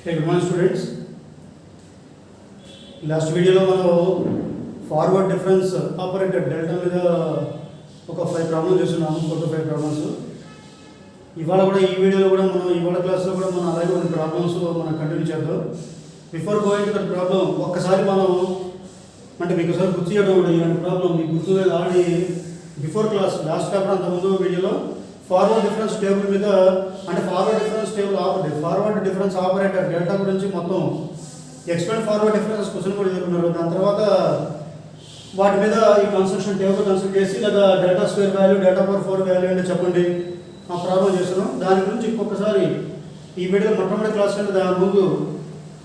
Hey, good morning students. Last వీడియోలో మనం forward difference operator delta మీద ఒక 5 ప్రాబ్లమ్స్ చేస్తున్నాము, 4 to 5 ప్రాబ్లమ్స్. ఇవాళ కూడా ఈ వీడియోలో కూడా మనం ఇవాళ క్లాస్లో కూడా మనం అలాగే కొన్ని ప్రాబ్లమ్స్ మనం కంటిన్యూ చేద్దాం. Before going to that problem ఒక్కసారి మనం అంటే మీకు ఒకసారి గుర్తు చేయడం కూడా ఇలాంటి ప్రాబ్లం మీకు గుర్తు already before class last paper అంతకుముందు వీడియోలో ఫార్వర్డ్ డిఫరెన్స్ టేబుల్ మీద అంటే forward difference table forward difference operator delta గురించి మొత్తం ఎక్స్పెండ్ ఫార్వర్డ్ డిఫరెన్స్ క్వశ్చన్ కూడా చదువుకున్నారు. దాని తర్వాత వాటి మీద ఈ కన్స్ట్రక్షన్ టేబుల్ కన్స్ట్రక్ట్ చేసి లేదా data square value data power 4 value అంటే చెప్పండి ఆ ప్రాబ్లం చేస్తున్నాం. దాని గురించి ఇంకొకసారి ఈ వీడియో మొట్టమొదటి క్లాస్ కంటే దాని ముందు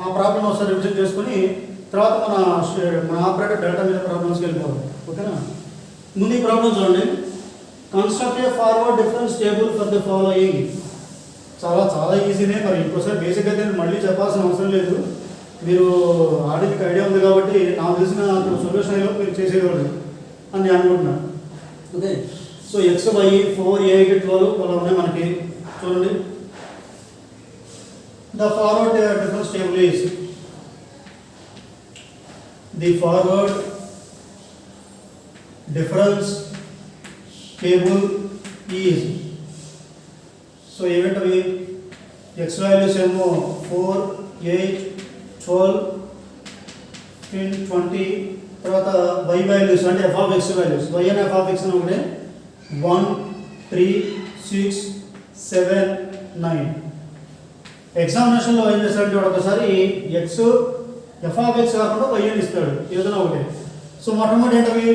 ఆ ప్రాబ్లం ఒకసారి రివిజన్ చేసుకుని తర్వాత మన ఆపరేటర్ డేటా మీద ప్రాబ్లమ్స్కి వెళ్ళిపోవాలి. ఓకేనా? ముందు ఈ ప్రాబ్లం చూడండి. Construct a forward difference table for the following. చాలా ఈజీనే. మరి ఇంకోసారి బేసిక్ అయితే మళ్ళీ చెప్పాల్సిన అవసరం లేదు. మీరు ఆల్రెడీ మీకు ఐడియా ఉంది కాబట్టి నాకు తెలిసిన సొల్యూషన్ అయ్యో మీరు చేసేవాళ్ళు అని నేను అనుకుంటున్నాను. ఓకే, సో ఎక్స్ వై 4 8 12 అలా ఉన్నాయి మనకి. చూడండి, the forward difference table is the forward difference table is. So ఏమిటవి? ఎక్స్ వాల్యూస్ ఏమో 4 8 12 15 20. తర్వాత వై వాల్యూస్ అంటే f of x values y and f of x అని ఒకటే 1 3 6 7 9. ఎగ్జామినేషన్లో ఏం చేస్తాడంటే వాడు ఒకసారి ఎక్స్ ఎఫ్ ఆఫ్ ఎక్స్ కాకుండా వై అని ఇస్తాడు ఏదైనా ఒకటే. సో మొట్టమొదటి ఏంటవి?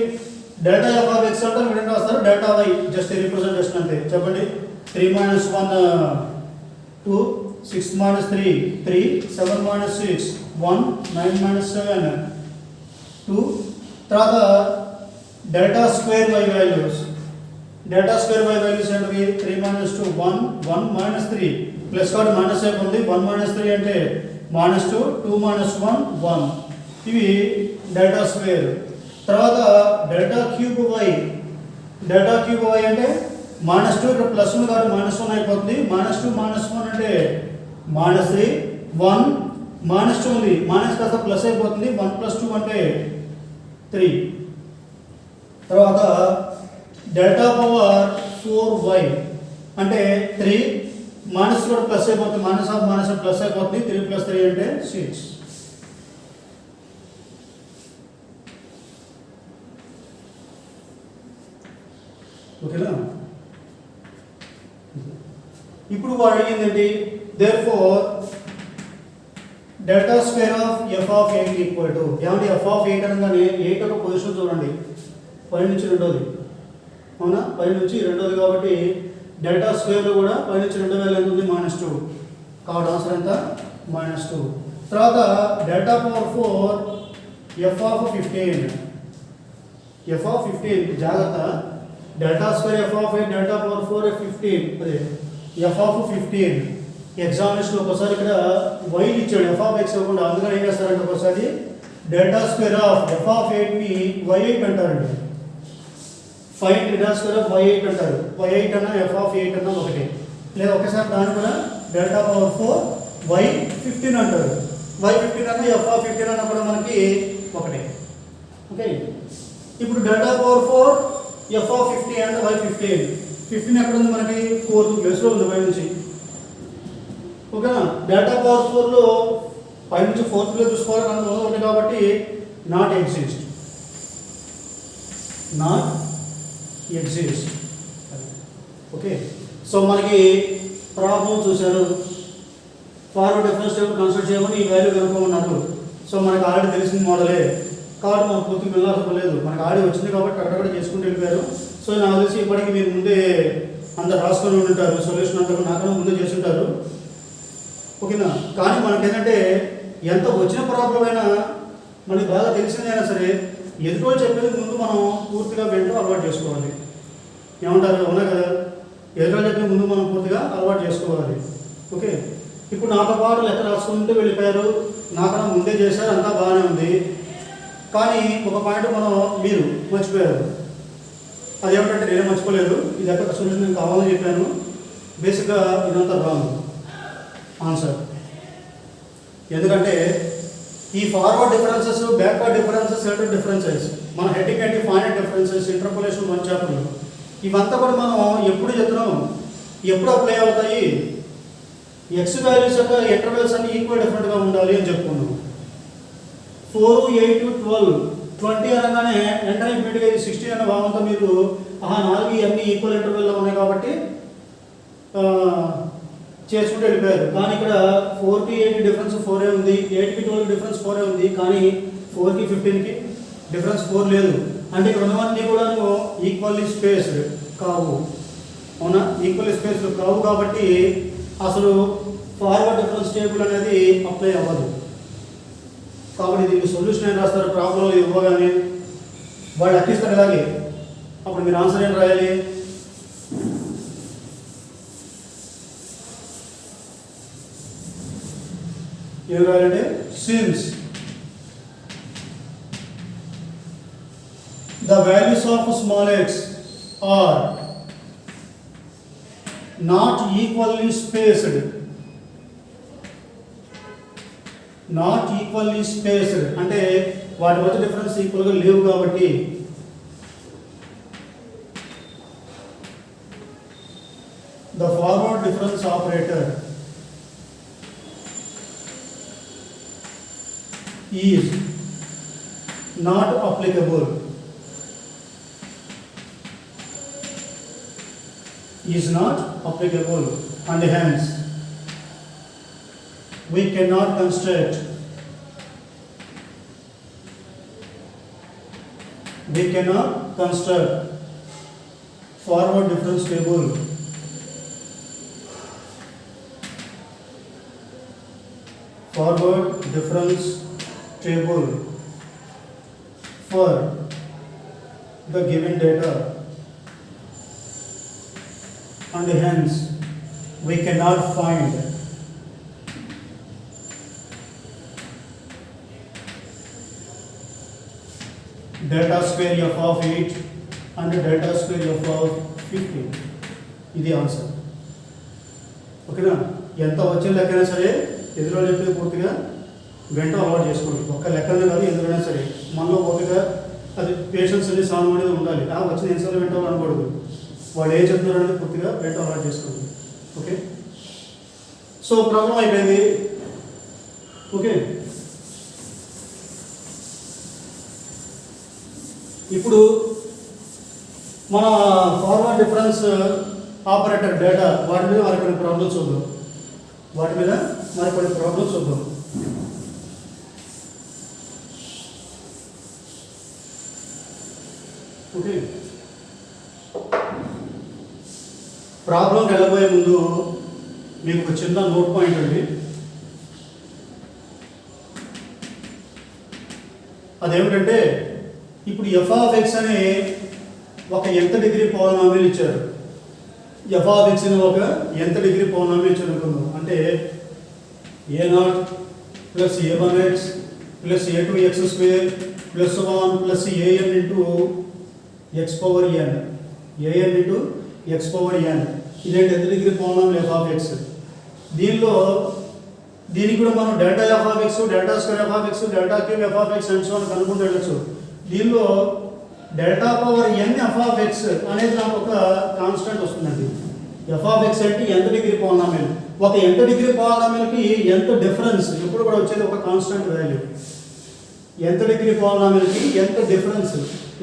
డేటా ఎఫ్ ఆఫ్ ఎక్స్ అంటే మీరు ఏంటో వస్తారు డేటా వై జస్ట్ రిప్రజెంటేషన్ అంతే. చెప్పండి. 3 - 1 2 6 - 3 3 7 - 6 1 9 - 7 2. తర్వాత డేటా స్క్వేర్ వై వాల్యూస్ ఏంటి? 3 - 2 1 1 - 3 ప్లస్ కార్డ్ మైనస్ అయిపోయింది. 1 - 3 అంటే -2 2 - 1 1. ఇవి డేటా స్క్వేర్. తర్వాత డేటా క్యూబ్ వై అంటే -2 ఇక్కడ ప్లస్ ఉంది కాబట్టి -1 అయిపోతుంది. -2 - 1 అంటే -3 1 -2 ఉంది మైనస్ కాస్త ప్లస్ అయిపోతుంది. 1 + 2 అంటే 3. తర్వాత డేటా పవర్ 4y అంటే 3 మైనస్ కూడా ప్లస్ అయిపోతుంది. మైనస్ ప్లస్ అయిపోతుంది. 3 + 3 అంటే 6. ఓకేనా? ఇప్పుడు వాడు అడిగిందండి therefore delta square of f of 8 equal to ఏమంటే ఎఫ్ ఆఫ్ 8 అనగానే 8 ఒక పొజిషన్ చూడండి, పై నుంచి రెండోది. అవునా? పై నుంచి రెండోది కాబట్టి డెల్టా స్క్వేర్లో కూడా పై నుంచి రెండో వేల ఎంత ఉంది? -2 కాబట్టి ఆన్సర్ ఎంత? -2. తర్వాత డెల్టా పవర్ 4 ఎఫ్ ఆఫ్ 15 జాగ్రత్త. Delta square f of 8 delta power 4 15 అదే ఎఫ్ ఆఫ్ 15. ఎగ్జామినేషన్ ఒకసారి ఇక్కడ వై ఇచ్చాడు ఎఫ్ ఆఫ్ ఎక్స్ ఇవ్వకుండా, అందుకని ఏం చేస్తారంటే ఒకసారి delta square of f of 8ని y8 అంటారండి. Fine delta square of y8 అంటారు. y8 అన్నా ఎఫ్ ఆఫ్ 8 అన్నా ఒకటే. లేదా ఒకసారి దాని కూడా డెల్టా పవర్ 4 y15 అంటారు. y15 అన్నా ఎఫ్ ఆఫ్ 15 అన్నా కూడా మనకి ఒకటే. ఓకే, ఇప్పుడు డెల్టా పవర్ 4 ఎఫ్ ఆఫ్ 50 అంటే y15 ఎక్కడ ఉంది మనకి? 4th ప్లేస్లో ఉంది పై నుంచి. ఓకేనా? డేటా పవర్ 4లో పై నుంచి 4th ప్లేస్ చూసుకోవాలి కానీ ఉంది కాబట్టి నాట్ ఎగ్జిస్ట్. ఓకే, సో మనకి ప్రాబ్లం చూశారు. ఫార్వర్డ్ డిఫరెన్స్ టేబుల్ కన్సిడర్ చేయమని ఈ వాల్యూ కనుక్కోమన్నారు. సో మనకి ఆల్రెడీ తెలిసిన మోడలే కాబట్టి మనం పూర్తిగా వెళ్ళాల్సిన లేదు. మనకి ఆల్రెడీ వచ్చింది కాబట్టి అక్కడక్కడ చేసుకుంటూ వెళ్ళిపోయారు. సో నాకు తెలిసి ఇప్పటికీ మీరు ముందే అందరు రాసుకొని ఉంటారు, సొల్యూషన్ అంతా నాకన్నా ముందే చేస్తుంటారు. ఓకేనా? కానీ మనకేంటంటే ఎంత వచ్చిన ప్రాబ్లం అయినా మనకి బాగా తెలిసిందైనా సరే ఎదుటి చెప్పేది ముందు మనం పూర్తిగా వింటూ అలవాటు చేసుకోవాలి. ఏమంటారు? అవునా కదా? ఎదుటి చెప్పే ముందు మనం పూర్తిగా అలవాటు చేసుకోవాలి. ఓకే, ఇప్పుడు నాతో పాటు లెక్క రాసుకుంటూ వెళ్ళిపోయారు, నాకన్నా ముందే చేశారు, అంతా బాగానే ఉంది. కానీ ఒక పాయింట్ మీరు మర్చిపోయారు. అదేమిటంటే నేనే మర్చిపోలేదు, ఇది ఎక్కడ సొల్యూషన్ నేను కావాలని చెప్పాను. బేసిక్గా ఇదంతా రాంగ్ ఆన్సర్. ఎందుకంటే ఈ forward differences, backward differences, relative differences, మన హెడ్డింగ్ అంటే ఫైనైట్ డిఫరెన్సెస్, ఇంటర్పోలేషన్ 1 చాప్టర్లో ఇవంతా కూడా మనం ఎప్పుడు చెప్తున్నాం, ఎప్పుడు అప్లై అవుతాయి, ఎక్స్ వాల్యూస్ యొక్క ఇంటర్వెల్స్ అన్ని ఈక్వల్ డిఫరెంట్గా ఉండాలి అని చెప్పుకున్నాం. 4, 8, 12, 20 అనగానే వెంటనే ఇమ్మీడియట్గా 16 అనే భావంతో మీరు 4 ఇవన్నీ ఈక్వల్ ఇంటర్వెల్లో ఉన్నాయి కాబట్టి చేసుకుంటూ వెళ్ళిపోయారు. కానీ ఇక్కడ 4కి 8 డిఫరెన్స్ 4 ఉంది, 8కి 12 డిఫరెన్స్ 4 ఉంది, కానీ 4కి 15కి డిఫరెన్స్ 4 లేదు. అంటే ఇక్కడ ఉన్నవన్నీ కూడా ఈక్వల్లీ స్పేస్డ్ కావు. అవునా? ఈక్వల్లీ స్పేస్డ్ కావు కాబట్టి అసలు ఫార్వర్డ్ డిఫరెన్స్ టేబుల్ అనేది అప్లై అవ్వదు. కాబట్టి దీనికి సొల్యూషన్ ఏం రాస్తారు, ప్రాబ్లం ఇవ్వగానే వాళ్ళు అక్కిస్తారు ఇలాగే. అప్పుడు మీరు ఆన్సర్ ఏం రాయాలి, ఏం రాయాలంటే since the values of small x are not equally spaced, not equally spaced అంటే వాటి మధ్య డిఫరెన్స్ ఈక్వల్గా లేవు కాబట్టి the forward difference operator is not applicable, is not applicable, and hence we cannot construct forward difference table for the given data, and hence we cannot find delta square f of 8 and delta square f of 15. ఇది answer. ఓకేనా? ఎంత వచ్చిన లెక్కైనా సరే ఎదురు చెప్పి పూర్తిగా వెంట అలవాటు చేసుకోండి. ఒక్క లెక్కనే కాదు, ఎందుకైనా సరే మనలో ఓపిక అది పేషెన్స్ అనేది సాల్వ్ అనేది ఉండాలి. వచ్చిన ఎన్నిసార్లు వెంట అనకూడదు. వాళ్ళు ఏం చెప్తున్నారనేది పూర్తిగా వెంట అలవాటు చేసుకోండి. ఓకే, సో ప్రాబ్లం అయిపోయింది. ఓకే, ఇప్పుడు మన ఫార్వర్డ్ డిఫరెన్స్ ఆపరేటర్ డేటా వాటి మీద మరికొన్ని ప్రాబ్లమ్స్ చూద్దాం. ఓకే, ప్రాబ్లంకి వెళ్ళబోయే ముందు మీకు ఒక చిన్న నోట్ పాయింట్ అండి. అదేమిటంటే ఇప్పుడు ఎఫ్ ఆఫ్ ఎక్స్ అనే ఒక ఎంత డిగ్రీ పౌర్ణామీలు ఇచ్చారు. ఎఫ్ ఆఫ్ ఎక్స్ అని ఒక ఎంత డిగ్రీ పౌర్ణామీ ఇచ్చారు అనుకుందాం. అంటే a0 plus a1x plus a2x square plus 1 plus an into x power n, an into x power n. ఇదేంటి ఎంత డిగ్రీ పౌర్ణామీలు ఎఫ్ ఆఫ్ ఎక్స్. దీనికి కూడా మనం delta f of x, delta square f of x, delta cube f of x అని కనుక్కుంటూ వెళ్ళచ్చు. దీనిలో delta power n f of x అనేది నాకు ఒక కాన్స్టెంట్ వస్తుందండి. ఎఫ్ ఆఫ్ ఎక్స్ అంటే ఎంత డిగ్రీ పాలినామిల్, ఒక ఎంత డిగ్రీ పాలినామిల్కి ఎంత డిఫరెన్స్ ఎప్పుడు కూడా వచ్చేది ఒక కాన్స్టెంట్ వాల్యూ. ఎంత డిగ్రీ పాలినామిల్కి ఎంత డిఫరెన్స్,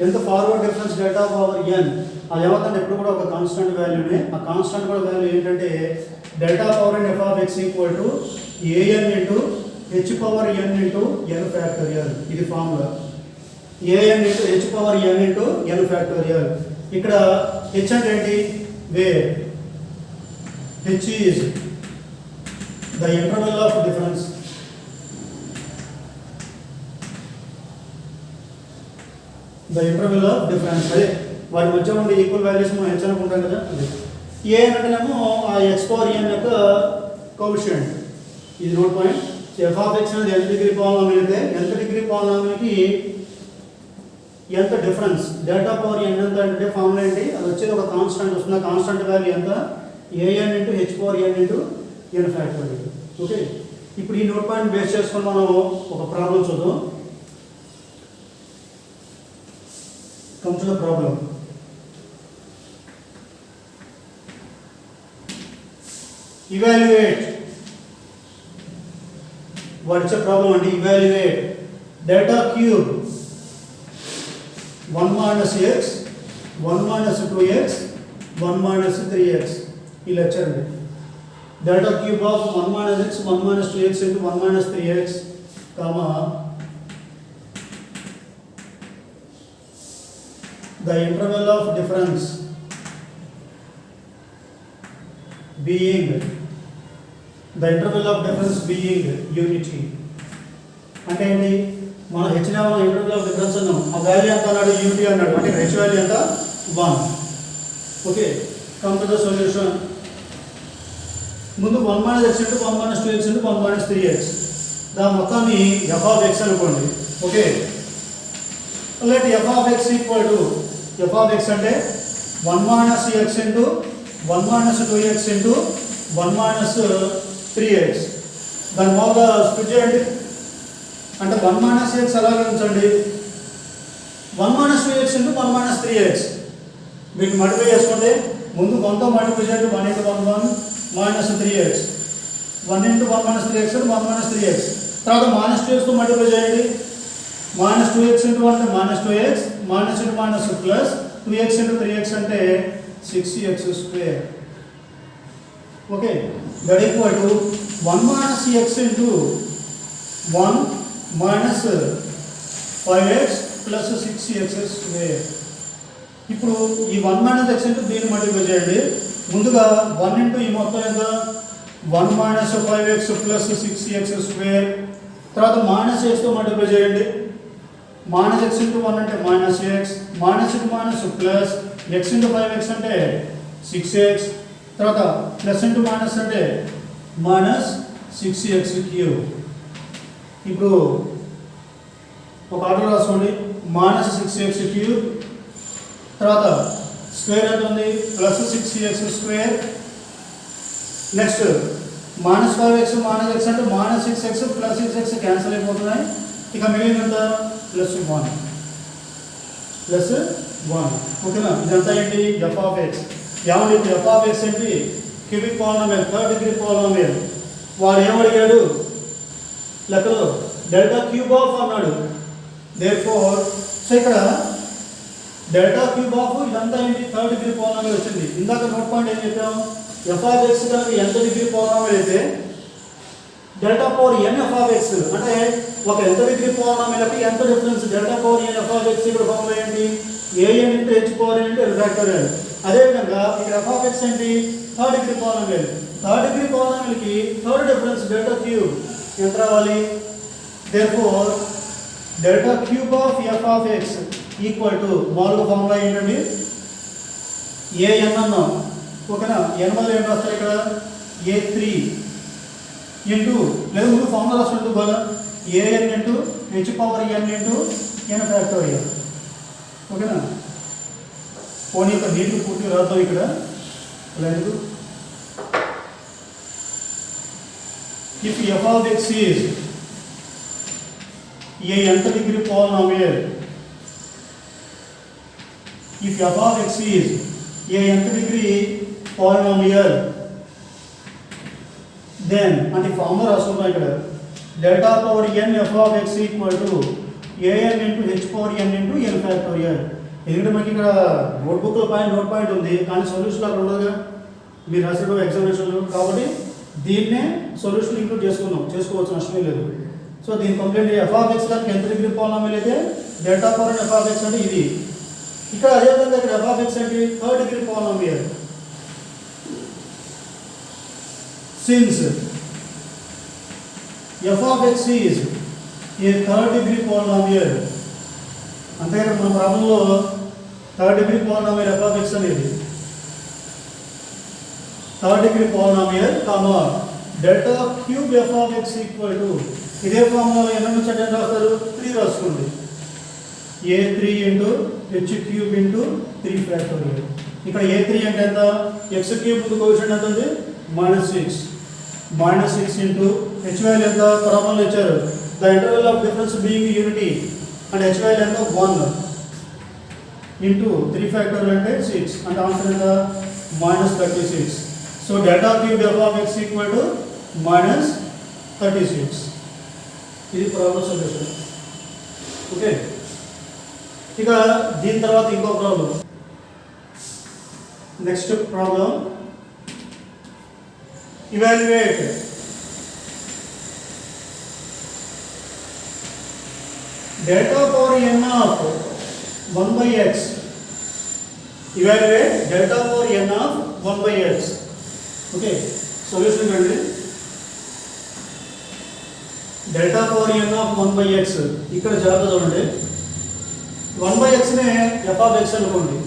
ఎంత ఫార్వర్డ్ డిఫరెన్స్ డెల్టా పవర్ ఎన్, అది ఏమవుతుంది ఎప్పుడు కూడా ఒక కాన్స్టెంట్ వాల్యూనే. ఆ కాన్స్టెంట్ కూడా వాల్యూ ఏంటంటే delta power n f of x equal to a n into H power N into N factorial. ఇది formula. A n into H power ఎన్ ఇంటూ ఎన్ ఫ్యాక్టోరియల్. ఇక్కడ హెచ్ అంటే ఏంటి, where h is the interval of difference, అదే వాటి మధ్య ఉండే equal values మనం H అనుకుంటాం కదా. అదే ఏఎన్ అంటేనేమో ఆ ఎక్స్ పవర్ ఎన్ యొక్క కోఎఫిషియంట్. ఇది note point. F of x అనేది ఎంత డిగ్రీ పాలినామిల్ అయితే ఎంత డిగ్రీ పాలినామిల్కి ఎంత డిఫరెన్స్, డెల్టా పవర్ ఎన్ ఎంత అంటే ఫార్ములా ఏంటి, అది వచ్చేది ఒక కాన్స్టెంట్ వస్తుంది. కాన్స్టెంట్ వాల్యూ ఎంత, ఏఎన్ ఇంటూ హెచ్ పవర్ ఎన్ ఇంటూ ఎన్ ఫ్యాక్టోరియల్. ఓకే, ఇప్పుడు ఈ నోట్ పాయింట్ బేస్ చేసుకొని మనం ఒక ప్రాబ్లం చూద్దాం. Come to the problem. Evaluate. What is the problem? And evaluate delta cube 1 minus x, 1 minus 2x, 1 minus 3x. ఈ lecture అండి. Delta cube of 1 minus x, 1 minus 2x into 1 minus 3x, comma the interval of difference being unity. అంటే ఏంటి, మనం H interval of difference అన్నాం. ఆ value ఎంత అన్నాడు, unity అన్నాడు. అంటే హెచ్ వాల్యూ ఎంత, 1. Okay, come to the solution. ముందు 1 minus x into 1 minus 2x into 1 minus 3x, దాని మొత్తాన్ని f of x అనుకోండి. Okay, let f of x equal to, f of x అంటే 1 minus x into 1 minus 2x into 1 minus 3x. దాని మామూలుగా split చేయండి. అంటే 1 minus x అలాగే ఉంచండి. 1 minus 2x into 1 minus 3x వీటిని మల్టిప్లై చేసుకోండి. ముందు 1తో మల్టిప్లై చేయండి. 1 into 1 1 minus 3x, 1 into 1 minus 3x అంటే 1 minus 3x. తర్వాత మైనస్ 2xతో మల్టిప్లై చేయండి. minus 2x into 1 అంటే minus 2x, minus into minus plus 2x into 3x అంటే 6x square. Okay, that equal to 1 minus x into 1 minus 5x plus 6x square. ఇప్పుడు ఈ 1 minus x into దీన్ని multiply చేయండి. ముందుగా 1 into ఈ మొత్తం ఎంత, 1 minus 5x plus 6x square. తర్వాత మైనస్ xతో మల్టిప్లై చేయండి. మైనస్ x into 1 అంటే minus x, minus into minus plus x into 5x అంటే 6x, తర్వాత ప్లస్ into మైనస్ అంటే మైనస్ 6x క్యూబ్. ఇప్పుడు ఒక ఆర్డర్ రాసుకోండి. మైనస్ 6x క్యూబ్, తర్వాత స్క్వేర్ ఎంత ఉంది, plus 6x square. Next minus 5x minus x అంటే minus 6x plus 6x cancel అయిపోతున్నాయి. ఇక మిగిలినంత ప్లస్ 1 ప్లస్ 1. ఓకేనా, ఇదంతా ఏంటి, ఎఫ్ ఆఫ్ ఎక్స్. ఏమండి ఇప్పుడు ఎఫ్ ఆఫ్ ఎక్స్ ఏంటి, cubic polynomial, third degree polynomial. వాడు ఏమడిగాడు లెక్కలో, డెల్టా క్యూబ్ ఆఫ్ అన్నాడు. దేర్ఫోర్ సో ఇక్కడ డెల్టా క్యూబ్ ఆఫ్ ఇదంతా ఏంటి, థర్డ్ డిగ్రీ పాలినామియల్ వచ్చింది. ఇందాక నోట్ పాయింట్ ఏం చెప్పాము, ఎఫ్ ఆఫ్ ఎక్స్ కనుక ఎంత డిగ్రీ పాలినామియల్ అయితే delta power n f of x అంటే ఒక ఎంత డిగ్రీ పాలినామియల్కి ఎంత difference, delta power n f of x ఇక్కడ ఫార్ములా ఏంటి, ఏఎన్ ఇంటూ హెచ్ పవర్ ఎన్ ఇంటూ ఎల్ ఫ్యాక్టోరియల్. అదేవిధంగా ఇక్కడ ఎఫ్ ఆఫ్ ఎక్స్ ఏంటి, third degree polynomial. Third degree పాలినామియల్కి థర్డ్ డిఫరెన్స్ డెల్టా క్యూబ్ ఎంత రావాలి. Therefore delta cube of f of x equal to, మామూలుగా formula ఏంటండి, ఏఎన్ అన్నాం. ఓకేనా, ఎన్ వల్ల ఏం రాస్తారు ఇక్కడ, A3 ఇంటూ, లేదా ముందు ఫార్ములా రాసుకుంటూ బాగా, ఏఎన్ ఇంటూ హెచ్ పవర్ ఎన్ ఇంటూ ఎన్ ఫ్యాక్టోరియల్. ఓకేనా, పోనీ యొక్క నీటిని పూర్తిగా రాద్దాం ఇక్కడ. లేదు, if f of x is a ఎంత degree polynomial, if f of x is a nth degree polynomial, then అంటే ఫార్ములా రాసుకుంటాం ఇక్కడ, delta power n f of x equal to an into H power n into n factorial. ఎందుకంటే మనకి ఇక్కడ నోట్బుక్లో note point ఉంది, కానీ solution అక్కడ ఉండదుగా మీరు రాసేటో ఎగ్జామినేషన్లో. కాబట్టి దీన్నే సొల్యూషన్ ఇంక్లూడ్ చేసుకోవచ్చు, నష్టమే లేదు. సో దీని కంప్లీట్ ఎఫ్ ఆఫ్ ఎక్స్ దానికి ఎంత డిగ్రీ పాలినామియల్ అయితే delta power f of x అంటే ఇది. ఇక్కడ అదేవిధంగా ఇక్కడ ఎఫ్ ఆఫ్ ఎక్స్ అంటే third degree polynomial. Since f of x is a third degree polynomial, అంటే ఇక్కడ మన ప్రాబ్లంలో third degree polynomial f of x అనేది third degree polynomial comma delta cube f of x equal to, ఇదే ఫార్ములాలో ఎన్ని నుంచి అంటే రాస్తారు, 3 రాసుకోండి. A3 into h cube into 3 factorial. ఇక్కడ A3 అంటే ఎంత, ఎక్స్ క్యూబ్ ముందు కోఎఫిషియంట్ ఎంత ఉంది, -6 ఇంటూ h వాల్యూ ఎంత ప్రాబ్లంలో ఇచ్చారు. The interval of difference being unity and h value ఎంత 1 ఇంటూ 3 ఫ్యాక్టోరియల్ అంటే 6 అంటే ఆన్సర్ ఎంత -36. So delta cube f of x equal to -36. ఇది ప్రాబ్లం సొల్యూషన్. ఓకే, ఇక దీని తర్వాత ఇంకో problem. Next problem, evaluate delta power n of 1 by x. Evaluate delta power n of 1 by x. Okay, solution చూడండి. delta power n of 1 by x ఇక్కడ జాగ్రత్త చూడండి. 1 by x నే f of x అనుకోండి.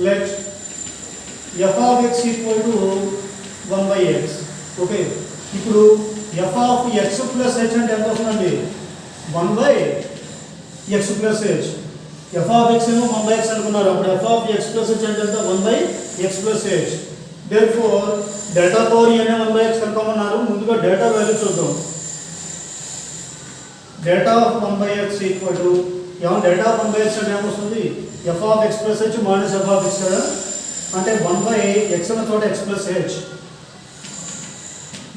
let f of x equal to 1 by x. Okay, ఇప్పుడు f of x plus h అంటే ఎంత వస్తుందండి 1 by x plus h. f of x ఏమో 1 by x అనుకున్నారు, అప్పుడు f of x plus h అంటే ఎంత 1 by x plus h. therefore delta power n 1 by x కనుక్కోమన్నారు. ముందుగా డెల్టా వాల్యూ చూద్దాం. Delta of 1 by x equal to ఏమో delta of 1 by x అంటే ఏమొస్తుంది f of x plus h minus f of x కదా, అంటే 1 by x అన్న చోట x plus h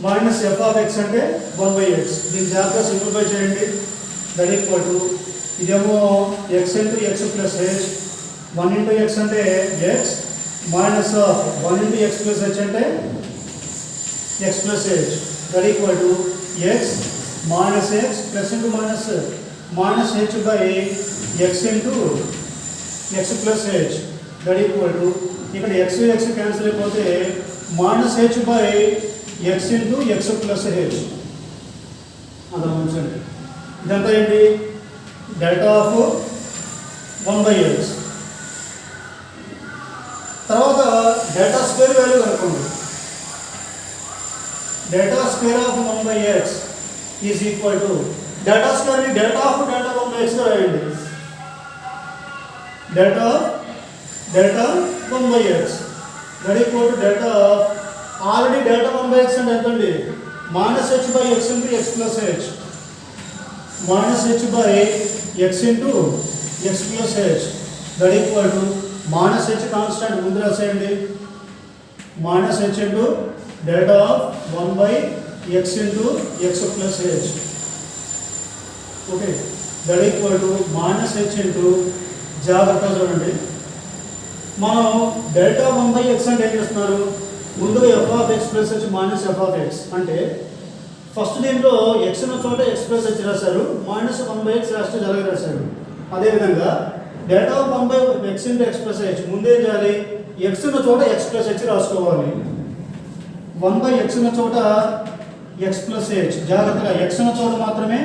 minus f of x అంటే 1 by x. దీన్ని జాగ్రత్తగా సింప్లిఫై చేయండి. దట్ ఈక్వల్ టు ఇదేమో x into x plus h, 1 into x అంటే x minus of 1 into x plus h అంటే x plus h. That equal to x minus x plus into minus minus h by x into x plus h. That equal to ఇక్కడ x x cancel అయిపోతే minus h by x into x plus h. అలా ఉంచండి. ఇదంతా ఏంటి delta of 1 by x. తర్వాత delta square value కనుక్కోండి. Delta square of 1 by x is equal to delta స్క్వేర్ని delta of delta 1 by x గా రాయండి. Delta 1 by x that equal to delta of already delta 1 by x అంటే ఎంత అండి minus h by x into x plus h. Minus h by x into x plus h. That equal to minus h constant ముందు రాసేయండి. Minus h into delta of 1 by x into x plus h. Okay, that equal to minus h into జాగ్రత్తగా చూడండి. మనం delta 1 by x అంటే ఏం చేస్తున్నారు, ముందుగా f of x plus h minus f of x అంటే ఫస్ట్ దీంట్లో x ఉన్న చోట x ప్లస్ h రాశారు, మైనస్ 1 by x రాస్తే అలాగే రాశారు. అదేవిధంగా delta of 1 by x into x plus h ముందేం చేయాలి, x ఉన్న చోట x ప్లస్ h రాసుకోవాలి. 1 by x ఉన్న చోట x ప్లస్ h, జాగ్రత్తగా x ఉన్న చోట మాత్రమే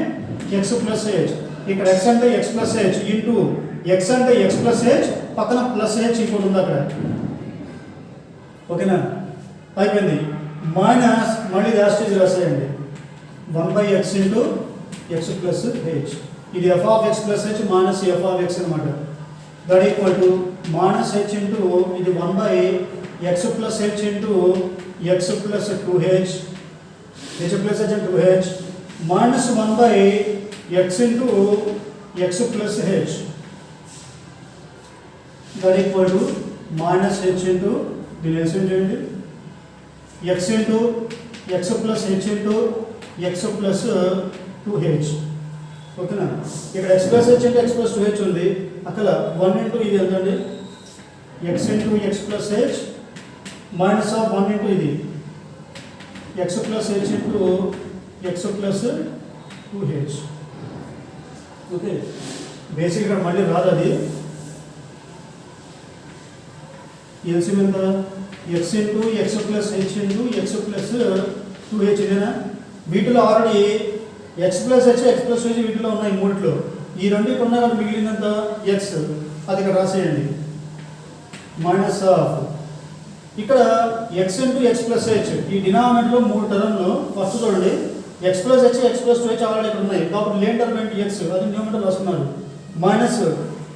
x ప్లస్ h. ఇక్కడ x అంటే x plus h into x అంటే x ప్లస్ h, పక్కన ప్లస్ h ఇంకోటి ఉంది అక్కడ. ఓకేనా, అయిపోయింది. మైనస్ మళ్ళీ యాస్టేజ్ రాసేయండి 1 by x into x plus h. ఇది f of x plus h minus f of x అనమాట. That equal to minus h into ఇది 1 by x plus h into x plus 2h, h plus h and 2h minus 1 by x into x plus h. That equal to minus h into దీని LCM చేయండి x into x plus h into x plus 2h. ఓకేనా, ఇక్కడ x plus h అంటే x plus 2h ఉంది, అక్కడ 1 into ఇది ఎంత అండి x into x plus h minus of 1 into ఇది x plus h into x plus 2h. Okay, basic ఇక్కడ మళ్ళీ రాదు అది. ఎల్సిఎం ఎంత x into x plus h into x plus 2h. ఇదేనా, వీటిలో already x plus h x plus 2h వీటిలో ఉన్నాయి మూడిట్లో. ఈ రెండు ఇక్కడ ఉన్నాయి కాబట్టి మిగిలినంత x అది ఇక్కడ రాసేయండి. మైనస్ ఆఫ్ ఇక్కడ x into x plus h ఈ డినామినేటర్లో 3 టర్మ్లు. ఫస్ట్ చూడండి x plus h x plus 2h already ఇక్కడ ఉన్నాయి కాబట్టి లేని టర్మ్ ఏంటి x, అది డినామినేటర్ రాసుకున్నారు. మైనస్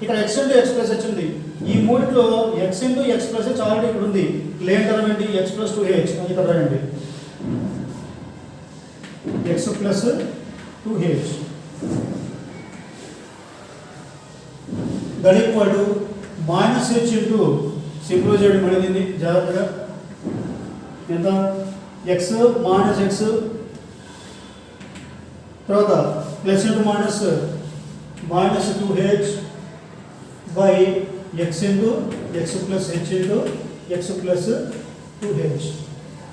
ఇక్కడ x into x plus h ఉంది, ఈ మూడిట్లో x into x plus h already ఇక్కడ ఉంది, లేని టర్మ్ ఏంటి x ప్లస్ 2h, అది ఇక్కడ రాయండి. x plus 2h that equal to minus h into simple చేయడం అనేది జాగ్రత్తగా ఎంత x minus x తర్వాత plus into minus minus 2h by x into x plus h into x plus 2h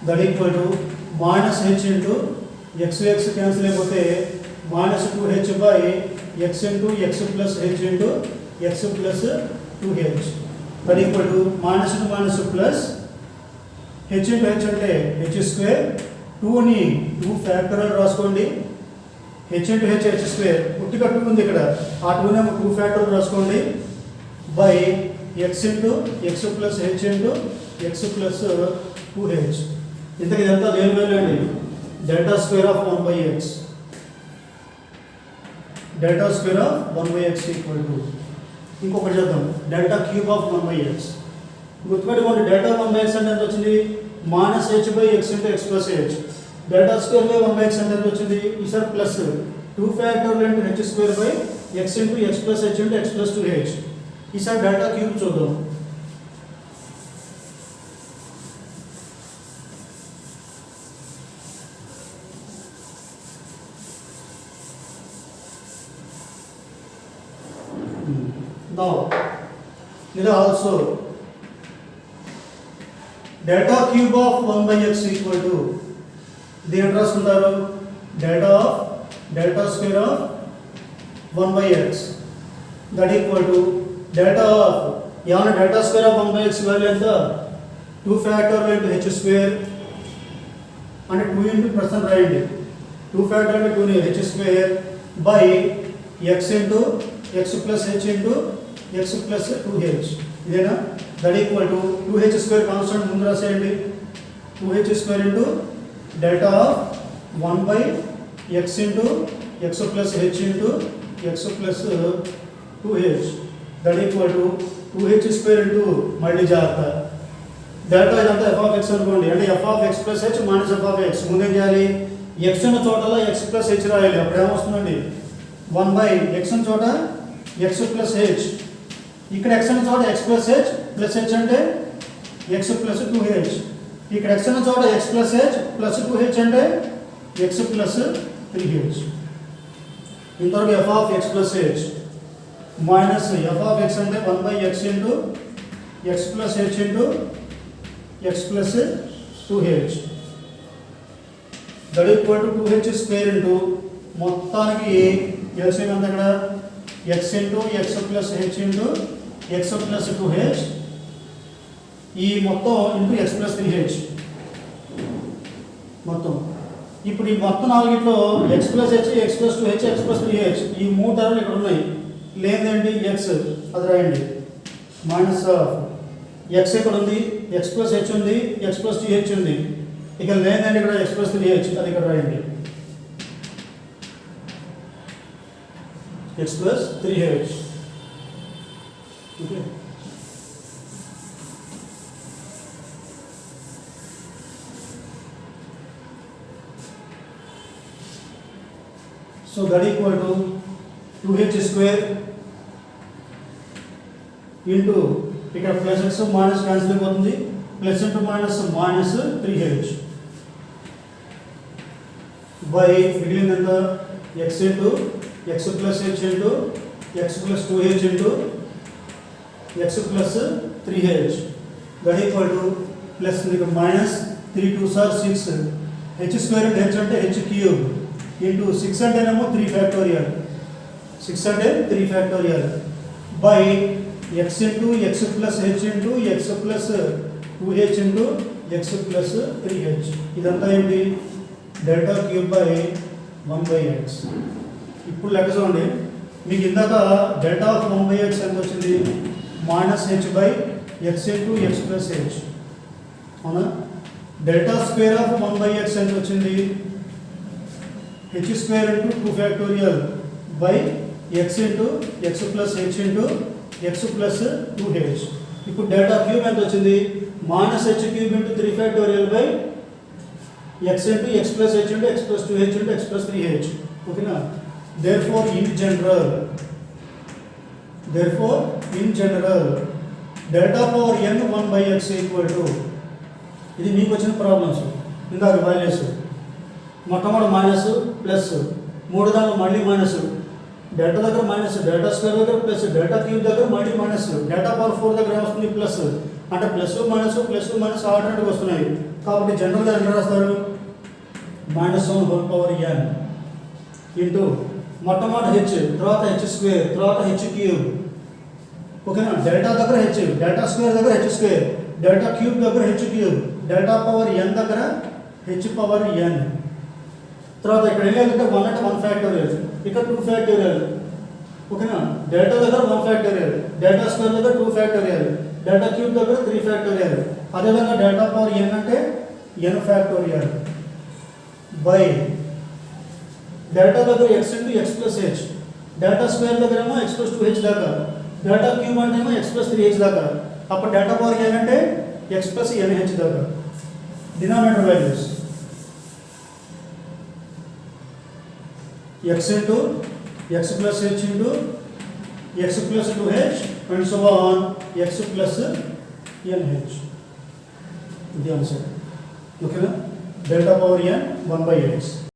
that equal to minus h into x cancel అయిపోతే minus 2h by x into x plus h into x plus 2h that equal to minus into minus plus h into h అంటే h square 2 ని 2 factorial రాసుకోండి h into h h square పుట్టిగా 2 ఉంది ఇక్కడ ఆ 2 ని 2 factorial రాసుకోండి by x into x plus h into x plus 2h ఇంతకీ ఇదంతా దేని వాల్యూ అండి delta square of 1 by x delta square of 1 by x equal to ఇంకొకటి చేద్దాం delta cube of 1 by x గుర్తుపెట్టుకోండి డెల్టా 1 by x అంటే ఎంత వచ్చింది minus h by x into x plus h delta square by 1 by x అంటే ఎంత వచ్చింది ఈసారి plus 2 factorial into h square by x into x plus h into x plus 2h ఈసారి delta cube చూద్దాం now ఇది also delta cube of 1 by x equal to దీని రాసుకుంటారు delta of delta square of 1 by x that equal to delta of ఏమన్నా delta square of 1 by x value ఎంత 2 factorial into h square అంటే 2 into percent రాయండి 2 factorial into 2 ని h square by x into x plus h into x plus 2h ఇదేనా that equal to 2h square constant ముందు రాసేయండి 2h square into delta of 1 by x into x plus h into x plus 2h that equal to 2h square into మళ్ళీ జాగ్రత్త delta ఇదంతా f of x అనుకోండి అంటే f of x plus h minus f of x ముందేం చేయాలి x ఉన్న చోటలో x plus h రాయాలి అప్పుడు ఏమొస్తుందండి 1 బై x ఉన్న చోట x ప్లస్ h ఇక్కడ x ఉన్న చోట x plus h plus h అంటే x ప్లస్ 2h ఇక్కడ x ఉన్న చోట x plus h plus 2h అంటే x ప్లస్ 3h ఇంతవరకు f of x plus h minus f of x అంటే 1 by x into x plus h into x plus 2h that equal to 2h square into మొత్తానికి LCM ఎంత ఇక్కడ x into x plus h into x plus 2h ఈ మొత్తం into x plus 3h మొత్తం ఇప్పుడు ఈ మొత్తం నాలుగిట్లో x plus h x plus 2h x plus 3h ఈ మూడు టర్మ్లు ఇక్కడ ఉన్నాయి లేదండి x అది రాయండి మైనస్ ఆఫ్ x ఇక్కడ ఉంది x ప్లస్ h ఉంది x ప్లస్ 2h ఉంది ఇక లేదండి ఇక్కడ x ప్లస్ 3h అది ఇక్కడ రాయండి x plus 3h okay so that equal to 2h square into ఇక్కడ ప్లస్ x మైనస్ క్యాన్సిల్ అయిపోతుంది plus into minus minus 3h by మిగిలిందంత x into x plus h into x plus 2h into x plus 3h that equal to plus minus 3 2s are 6 h square and h అంటే h cube into 6 అంటే ఏమో 3 factorial 6 అంటే 3 factorial by x into x plus h into x plus 2h into x plus 3h ఇదంతా ఏంటి delta cube by 1 by x ఇప్పుడు లెక్క చూడండి మీకు ఇందాక డెల్టా ఆఫ్ 1 by x ఎంత వచ్చింది minus h by x into x plus h అవునా delta square of 1 by x ఎంత వచ్చింది h square into 2 factorial by x into x plus h into x plus 2h ఇప్పుడు delta cube ఎంత వచ్చింది minus h cube into 3 factorial by x into x plus h into x plus 2h into x plus 3h. Okay na? Therefore in general delta power n 1 by x equal to, ఇది మీకు వచ్చిన problems ఇందాక values మొట్టమొదటి minus plus మూడు దాంట్లో మళ్ళీ minus, delta దగ్గర minus, delta square దగ్గర ప్లస్, డెల్టా క్యూబ్ దగ్గర మళ్ళీ మైనస్, డెల్టా పవర్ 4 దగ్గర ఏమొస్తుంది ప్లస్, అంటే ప్లస్ మైనస్ ఆల్టర్నేటివ్ వస్తున్నాయి. కాబట్టి జనరల్గా ఎంత రాస్తారు -1 హోల్ పవర్ n ఇంటూ మొట్టమొదటి హెచ్, తర్వాత హెచ్ స్క్వేర్, తర్వాత హెచ్ క్యూబ్. ఓకేనా? డెల్టా దగ్గర హెచ్, డెల్టా స్క్వేర్ దగ్గర హెచ్ స్క్వేర్, డెల్టా క్యూబ్ దగ్గర H cube, delta power n దగ్గర హెచ్ పవర్ n. తర్వాత ఇక్కడ వెళ్ళాలంటే 1 అంటే 1 ఫ్యాక్టోరియల్, ఇక్కడ 2 ఫ్యాక్టోరియల్. ఓకేనా? డెల్టా దగ్గర 1 ఫ్యాక్టోరియల్, డెల్టా స్క్వేర్ దగ్గర 2 ఫ్యాక్టోరియల్, డెల్టా క్యూబ్ దగ్గర 3 ఫ్యాక్టోరియల్. అదేవిధంగా డెల్టా పవర్ n అంటే n ఫ్యాక్టోరియల్ బై డెల్టా దగ్గర x into x plus H, delta square దగ్గర ఏమో x ప్లస్ 2h దాకా, డెల్టా క్యూబ్ అంటే ఏమో x ప్లస్ 3h దాకా. అప్పుడు డెల్టా పవర్ n అంటే x ప్లస్ nh దాకా. Denominator values x into x plus h into x plus 2h and so on x plus nh. ఇది answer. ఓకేనా? Delta power n 1 by x.